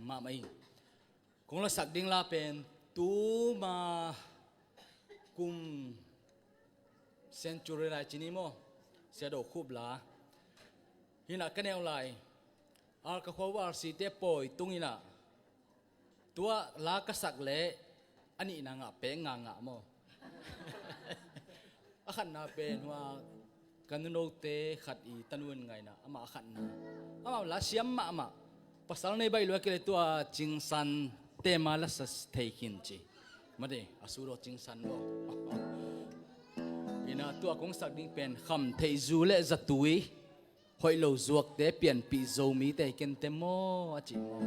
mà mày cũng là xác định là pen tu mà cùng century lại chỉ mo sẽ đổ khúc lá hina cái neo lại al ka khowar si te poi tungina tua lá ka sak le ani na nga pe nga mo akhan na pen wa kanuno te khat i tanun ngai na ama akhan na ama la siam ma pasal nei bai lo ke tua chingsan tema la sas theikin chi made asuro chingsan lo ina tua kong sak ding pen kham thei zu le zatui hoi lo zuak te PIANPIH zomi te kente mo achi mo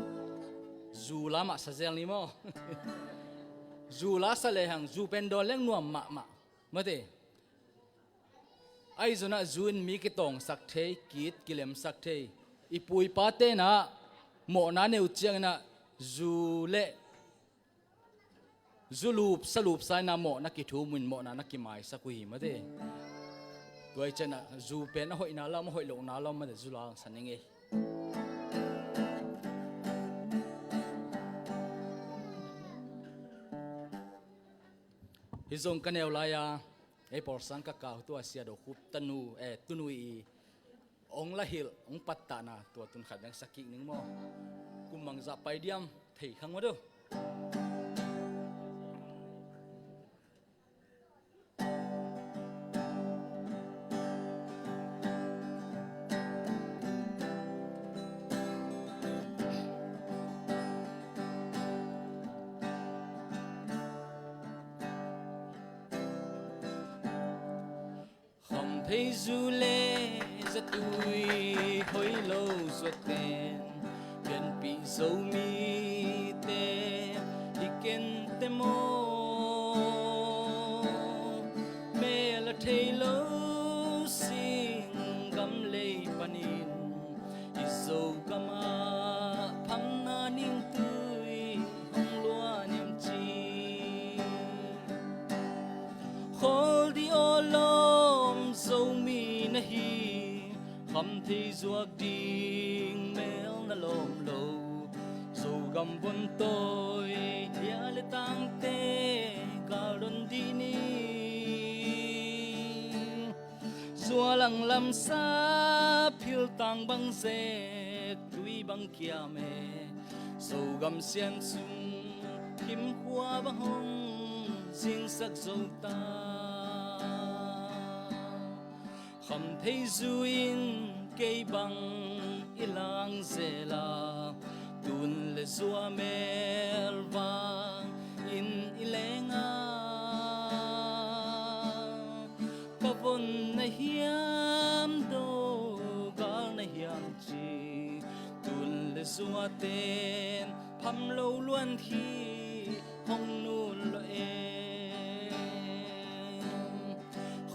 zu lama sa zel ni mo zu la sa le hang zu pen do leng nuam ma mate ai zona zun mi ki tong sak thei kit kilem sak thei ipui pa te na mo na neu chiang na zu le zulup salup sai na mo na ki thu mun mo na ki mai sakui mate tuai chana zu pen na hoi na lam hoi lo na lam ma de zu lang san nge hi zong kanel la ya e por sang ka ka tu asia do khup tanu tunui ong la hil ong patta na tu tun khat dang sakik ning mo kumang za pai diam thei khang ma do thấy du lê rất vui hối lâu ruột tên PIANPIH zomi te đi kente mo mẹ là thấy lâu sinh gam lê panin izo kama pham na ning tui hong lua niệm chi khol di olom zomi na hi kham thi zuak ding mel na lom lo zo gam bon tôi ya le tang te galon di ni zua lang lam sa phil tang bang se tui bang kia me zo gam sian sung kim khua bang hong sing sak zo ta kham thấy duin cây bằng ilang zela tun le zua mel vang in ilenga kavon na hiam do gal na hiam chi tun le zua ten pham lo luan thi hong nu lo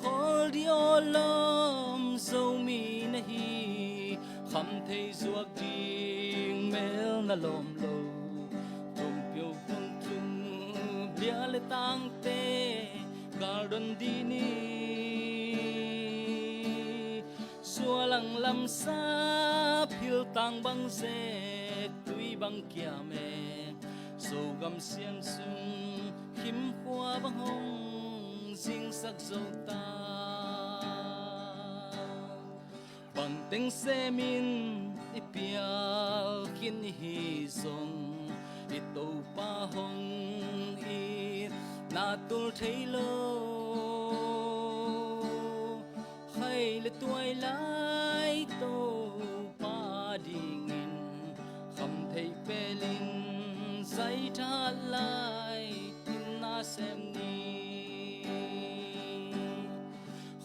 khol di olom zomi na hi kham thei zuak ding mel na lom lo tom piu phong chung bia le tang te garden di ni xua lang lam sa phil tang bang se tui bang kia me so gam sian sung him khua bang hong sing sak zo ta bằng tiếng xe min ipial kin hi song i to pa hong i na tul thấy lo hay le tuai lai to pa ding in kham thấy pelin zai tha lai tin na sem ni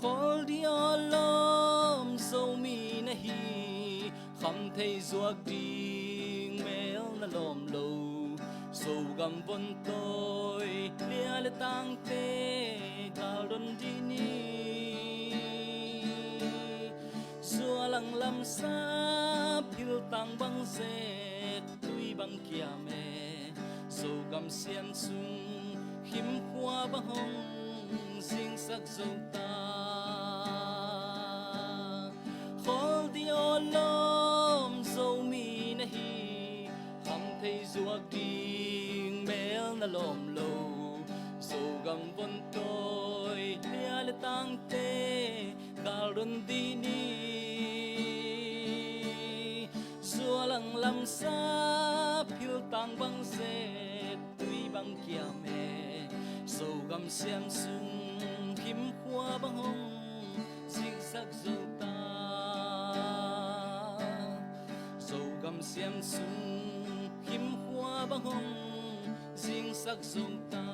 khol di olom zomi na hi kham thei zuak ding mel na lom lo so gam bon tôi lia le tang te galon di ni zua lang lam sa phil tang bang se tui bang kia me so gam sian sung him khua bang hong sing sak zo ta khol di olom zomi na hi kham thấy ruột điên mel na lom lâu sầu gầm vốn tôi bia le tang tê karun đi ni xua lăng lam sa phiêu tang băng xe tuy băng kia mẹ sầu gầm xem sung kim hoa băng hồng xinh sắc dâu ta sầu gầm xem sung kim hoa băng hồng xinh sắc dâu ta